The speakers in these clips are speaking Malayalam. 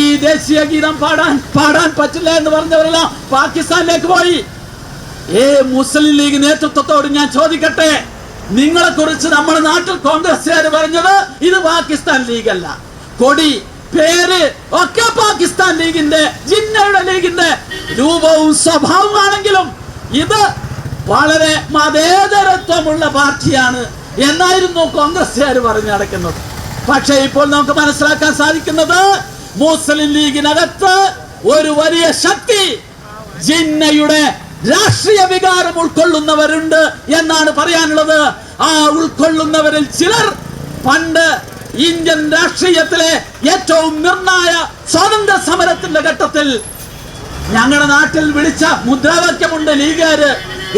ഈ ദേശീയ ഗീതം പാടാൻ പറ്റില്ല എന്ന് പറഞ്ഞവരെല്ലാം പാകിസ്ഥാനിലേക്ക് പോയി. മുസ്ലിം ലീഗ് നേതൃത്വത്തോട് ഞാൻ ചോദിക്കട്ടെ, നിങ്ങളെ കുറിച്ച് നമ്മുടെ നാട്ടിൽ കോൺഗ്രസ്സുകാർ പറഞ്ഞത് ഇത് പാകിസ്ഥാൻ ലീഗല്ല, കൊടി പേര് ഒക്കെ പാകിസ്ഥാൻ ലീഗിന്റെ ജിന്നയുടെ ലീഗിന്റെ രൂപവും സ്വഭാവമാണെങ്കിലും ഇത് വളരെ മതേതരത്വമുള്ള പാർട്ടിയാണ് എന്നായിരുന്നു കോൺഗ്രസ്സുകാർ പറഞ്ഞു നടക്കുന്നത്. പക്ഷേ ഇപ്പോൾ നമുക്ക് മനസ്സിലാക്കാൻ സാധിക്കുന്നത് മുസ്ലിം ലീഗിനകത്ത് ഒരു വലിയ ശക്തി ജിന്നയുടെ രാഷ്ട്രീയ വികാരം ഉൾക്കൊള്ളുന്നവരുണ്ട് എന്നാണ് പറയാനുള്ളത്. ആ ഉൾക്കൊള്ളുന്നവരിൽ ചിലർ പണ്ട് ഇന്ത്യൻ രാഷ്ട്രീയത്തിലെ ഏറ്റവും നിർണായ സ്വാതന്ത്ര്യ സമരത്തിന്റെ ഘട്ടത്തിൽ ഞങ്ങളുടെ നാട്ടിൽ വിളിച്ച മുദ്രാവാക്യമുണ്ട് ലീഗുകാര്,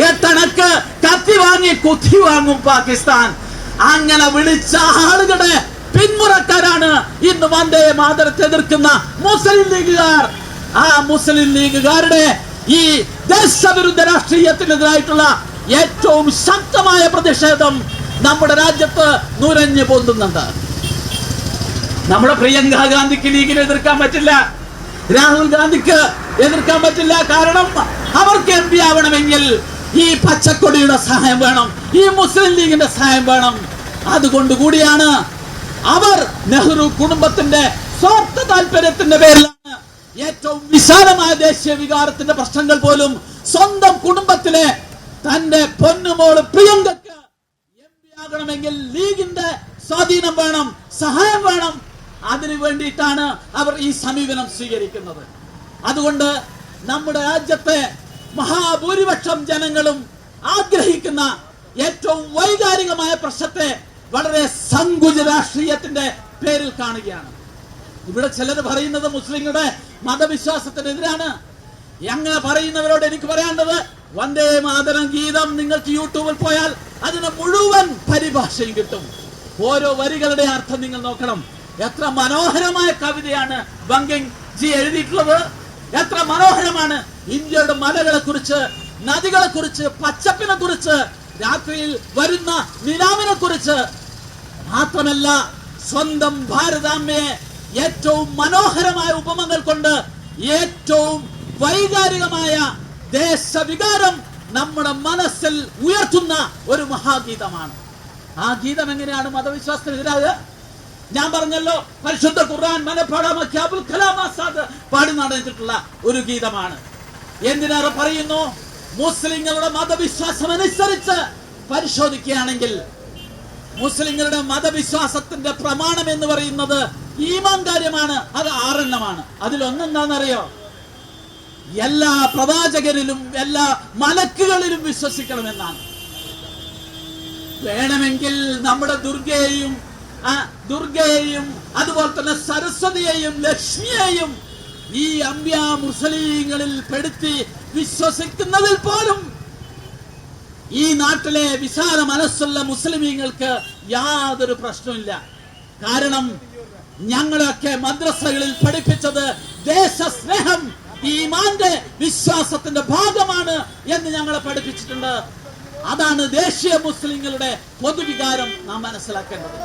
എട്ടണക്ക് കത്തി വാങ്ങി കുത്തി വാങ്ങും പാകിസ്ഥാൻ. അങ്ങനെ വിളിച്ച ആളുകളുടെ പിന്മുറക്കാരാണ് ഇന്ന് വന്ദേ മാതരത്തെ എതിർക്കുന്ന മുസ്ലിം ലീഗുകാർ. ആ മുസ്ലിം ലീഗുകാരുടെ ഈ ദേശവിരുദ്ധ രാഷ്ട്രീയത്തിനെതിരായിട്ടുള്ള ഏറ്റവും ശക്തമായ പ്രതിഷേധം നമ്മുടെ രാജ്യത്ത് നുരഞ്ഞു പൊന്തുന്നുണ്ട്. നമ്മുടെ പ്രിയങ്ക ഗാന്ധിക്ക് ലീഗിനെ എതിർക്കാൻ പറ്റില്ല, രാഹുൽ ഗാന്ധിക്ക് എതിർക്കാൻ പറ്റില്ല. കാരണം അവർക്ക് MP ആവണമെങ്കിൽ ഈ പച്ചക്കൊടിയുടെ സഹായം വേണം, ഈ മുസ്ലിം ലീഗിന്റെ സഹായം വേണം. അതുകൊണ്ട് കൂടിയാണ് അവർ നെഹ്റു കുടുംബത്തിന്റെ സ്വാർത്ഥ താല്പര്യത്തിന്റെ പേരിലാണ് ഏറ്റവും വിശാലമായ ദേശീയ വികാരത്തിന്റെ പ്രശ്നങ്ങൾ പോലും സ്വന്തം കുടുംബത്തിലെ തന്റെ പൊന്നുമോള് പ്രിയങ്കക്ക് MP ആകണമെങ്കിൽ ലീഗിന്റെ സ്വാധീനം വേണം, സഹായം വേണം. അതിനു വേണ്ടിയിട്ടാണ് അവർ ഈ സമീപനം സ്വീകരിക്കുന്നത്. അതുകൊണ്ട് നമ്മുടെ രാജ്യത്തെ മഹാഭൂരിപക്ഷം ജനങ്ങളും ആഗ്രഹിക്കുന്ന ഏറ്റവും വൈകാരികമായ പ്രശ്നത്തെ വളരെ സങ്കുചിത രാഷ്ട്രീയത്തിന്റെ പേരിൽ കാണുകയാണ്. ഇവിടെ ചിലർ പറയുന്നത് മുസ്ലിങ്ങളുടെ മതവിശ്വാസത്തിനെതിരാണ്. അങ്ങനെ പറയുന്നവരോട് എനിക്ക് പറയാനുള്ളത്, വന്ദേ മാതരം ഗീതം നിങ്ങൾക്ക് യൂട്യൂബിൽ പോയാൽ അതിന് മുഴുവൻ പരിഭാഷയും കിട്ടും. ഓരോ വരികളുടെ അർത്ഥം നിങ്ങൾ നോക്കണം. എത്ര മനോഹരമായ കവിതയാണ് ബങ്കിങ് ജി എഴുതിയിട്ടുള്ളത്. എത്ര മനോഹരമാണ്. ഇന്ത്യയുടെ മലകളെ കുറിച്ച്, നദികളെ കുറിച്ച്, പച്ചപ്പിനെ കുറിച്ച്, രാത്രിയിൽ വരുന്ന നിലാവിനെ കുറിച്ച് മാത്രമല്ല, സ്വന്തം ഭാരതാംബയെ ഏറ്റവും മനോഹരമായ ഉപമകൾ കൊണ്ട് ഏറ്റവും വൈകാരികമായ ദേശവികാരം നമ്മുടെ മനസ്സിൽ ഉയർത്തുന്ന ഒരു മഹാഗീതമാണ്. ആ ഗീതം എങ്ങനെയാണ് മതവിശ്വാസത്തിനെതിരായ? ഞാൻ പറഞ്ഞല്ലോ, പരിശുദ്ധ ഖുർആൻ മനഃപ്പാഠമാക്കി അബുൽ കലാം ആസാദ് പാടി നടന്നിട്ടുള്ള ഒരു ഗീതമാണ്. എന്തിനേറെ പറയുന്നു, മുസ്ലിങ്ങളുടെ മതവിശ്വാസം അനുസരിച്ച് പരിശോധിക്കുകയാണെങ്കിൽ മുസ്ലിങ്ങളുടെ മതവിശ്വാസത്തിന്റെ പ്രമാണം എന്ന് പറയുന്നത് ഈമാൻ കാര്യമാണ്. അത് 6 എണ്ണമാണ്. അതിലൊന്നെന്താണെന്നറിയോ? എല്ലാ പ്രവാചകരിലും എല്ലാ മലക്കുകളിലും വിശ്വസിക്കണമെന്നാണ്. വേണമെങ്കിൽ നമ്മുടെ ദുർഗയെയും അതുപോലെ തന്നെ സരസ്വതിയെയും ലക്ഷ്മിയെയും ഈ അമ്പ്യ മുസ്ലിങ്ങളിൽ പെടുത്തി വിശ്വസിക്കുന്നതിൽ പോലും ഈ നാട്ടിലെ വിശാല മനസ്സുള്ള മുസ്ലിമീങ്ങൾക്ക് യാതൊരു പ്രശ്നമില്ല. കാരണം ഞങ്ങളൊക്കെ മദ്രസകളിൽ പഠിപ്പിച്ചത് ദേശസ്നേഹം ഈമാന്റെ വിശ്വാസത്തിന്റെ ഭാഗമാണ് എന്ന് ഞങ്ങളെ പഠിപ്പിച്ചിട്ടുണ്ട്. അതാണ് ദേശീയ മുസ്ലിങ്ങളുടെ പൊതുവികാരം നാം മനസ്സിലാക്കേണ്ടത്.